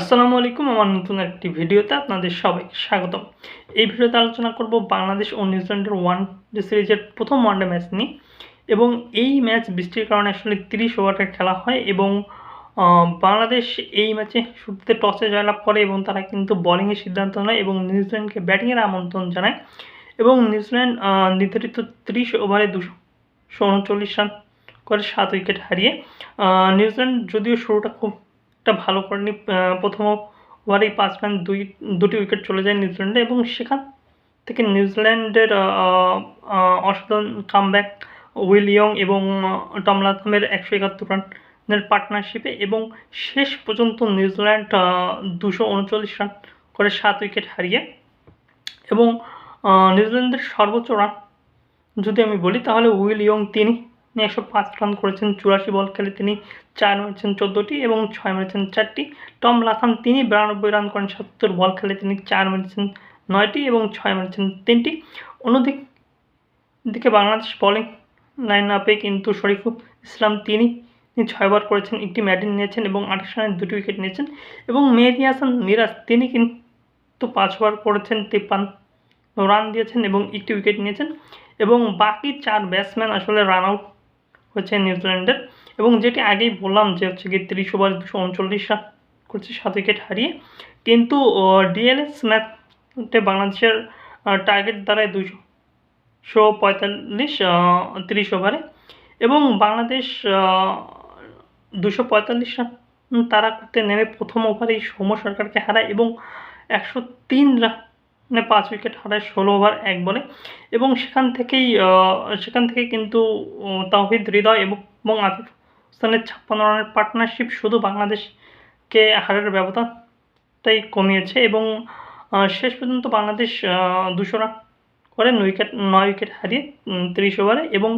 আসসালামু আলাইকুম। আমার নতুন একটি ভিডিওতে আপনাদের সবাইকে স্বাগতম। এই ভিডিওতে আলোচনা করব বাংলাদেশ ও নিউজিল্যান্ডের ওয়ানডে সিরিজের প্রথম ওয়ানডে ম্যাচ নিয়ে। এবং এই ম্যাচ বৃষ্টির কারণে আসলে 30 ওভারের খেলা হয় এবং বাংলাদেশ এই ম্যাচে শুরুতে টসে জয়লাভ করে এবং তারা কিন্তু বোলিংয়ের সিদ্ধান্ত নেয় এবং নিউজিল্যান্ডকে ব্যাটিংয়ের আমন্ত্রণ জানায়। এবং নিউজিল্যান্ড নির্ধারিত 30 ওভারে 239 রান করে 7 উইকেট হারিয়ে নিউজিল্যান্ড যদিও শুরুটা খুব একটা ভালো করেনি। প্রথম ওভারেই 5 রান দুটি উইকেট চলে যায় নিউজিল্যান্ডে এবং সেখান থেকে নিউজিল্যান্ডের অসাধারণ কামব্যাক উইল ইয়ং এবং টম লাথামের 171 রানের পার্টনারশিপে এবং শেষ পর্যন্ত নিউজিল্যান্ড 239 রান করে 7 উইকেট হারিয়ে এবং নিউজিল্যান্ডের সর্বোচ্চ রান যদি আমি বলি তাহলে উইল ইয়ং তিনি 105 রান করেছেন। 84 বল খেলে তিনি 4 মেরেছেন 14টি এবং 6 মেরেছেন 4টি। টম লাথাম তিনি 92 রান করেন। 70 বল খেলে তিনি 4 মেরেছেন 9টি এবং 6 মেরেছেন 3টি। অন্যদিকে বাংলাদেশ বোলিং লাইন আপে কিন্তু শরীফুল ইসলাম তিনি 6 ওভার করেছেন, একটি ম্যাডিন নিয়েছেন এবং 28 রানে 2টি উইকেট নিয়েছেন। এবং মেহেদী হাসান মিরাজ তিনি কিন্তু 5 ওভার করেছেন, 53 রান দিয়েছেন এবং একটি উইকেট নিয়েছেন। এবং বাকি 4 ব্যাটসম্যান আসলে রান আউট হয়েছে নিউজিল্যান্ডের। এবং যেটি আগেই বললাম যে হচ্ছে গিয়ে 30 ওভারে 239 রান করেছে 7 উইকেট হারিয়ে। কিন্তু ডিএলএস ম্যাচে বাংলাদেশের টার্গেট দাঁড়ায় 245 30 ওভারে এবং বাংলাদেশ 245 রান তারা করতে নেমে প্রথম ওভারেই সৌম্য সরকারকে হারায় এবং 103 রানে 5 উইকেট হারায় 16 ওভার 1 বলে। এবং সেখান থেকে কিন্তু তাওহিদ হৃদয় এবং আফিফ হোসেনের 56 রানের পার্টনারশিপ শুধু বাংলাদেশকে হারের ব্যবধানটাই কমিয়েছে এবং শেষ পর্যন্ত বাংলাদেশ 200 রান করে 9 উইকেট হারিয়ে 30 ওভারে। এবং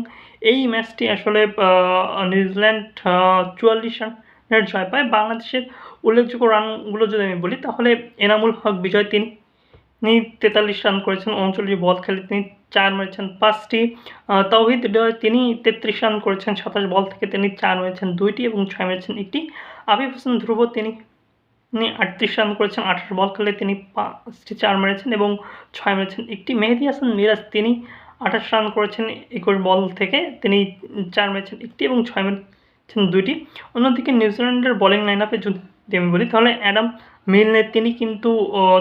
এই ম্যাচটি আসলে নিউজিল্যান্ড 44 রানের জয় পায়। বাংলাদেশের উল্লেখযোগ্য রানগুলো যদি আমি বলি তাহলে এনামুল হক বিজয় তিনি 43 রান করেছেন। 39 বল খেলে তিনি 4 মেরেছেন 5টি। তাওহিদ হৃদয় তিনি 33 রান করেছেন। 27 বল থেকে তিনি 4 মেরেছেন 2টি এবং 6 মেরেছেন 1টি। আফিফ হোসেন ধ্রুব তিনি 38 রান করেছেন। 28 বল খেলে তিনি 5টি 4 মেরেছেন এবং 6 মেরেছেন 1টি। মেহেদী হাসান মিরাজ তিনি 28 রান করেছেন 21 বল থেকে তিনি 4 মেরেছেন 1টি এবং 6 মেরেছেন 2টি। অন্যদিকে নিউজিল্যান্ডের বোলিং লাইন আপে যদি আমি বলি তাহলে অ্যাডাম মিলনে তিনি কিন্তু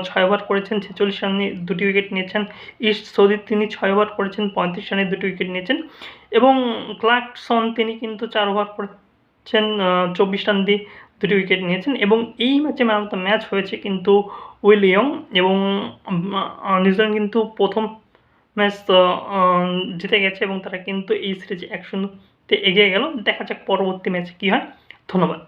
6 ওভার করেছেন 46 রানে 2টি উইকেট নিয়েছেন। ইস্ট সৌদি তিনি 6 ওভার করেছেন 35 রানে 2টি উইকেট নিয়েছেন এবং ক্লার্কসন তিনি কিন্তু 4 ওভার করেছেন 24 রান দিয়ে 2টি উইকেট নিয়েছেন। এবং এই ম্যাচে ম্যান অফ দ্য ম্যাচ হয়েছে কিন্তু উইল ইয়ং এবং নিউজিল্যান্ড কিন্তু প্রথম ম্যাচ জিতে গেছে এবং তারা কিন্তু এই সিরিজে 1-0 এগিয়ে গেল। দেখা যাক পরবর্তী ম্যাচে কী হয়। ধন্যবাদ।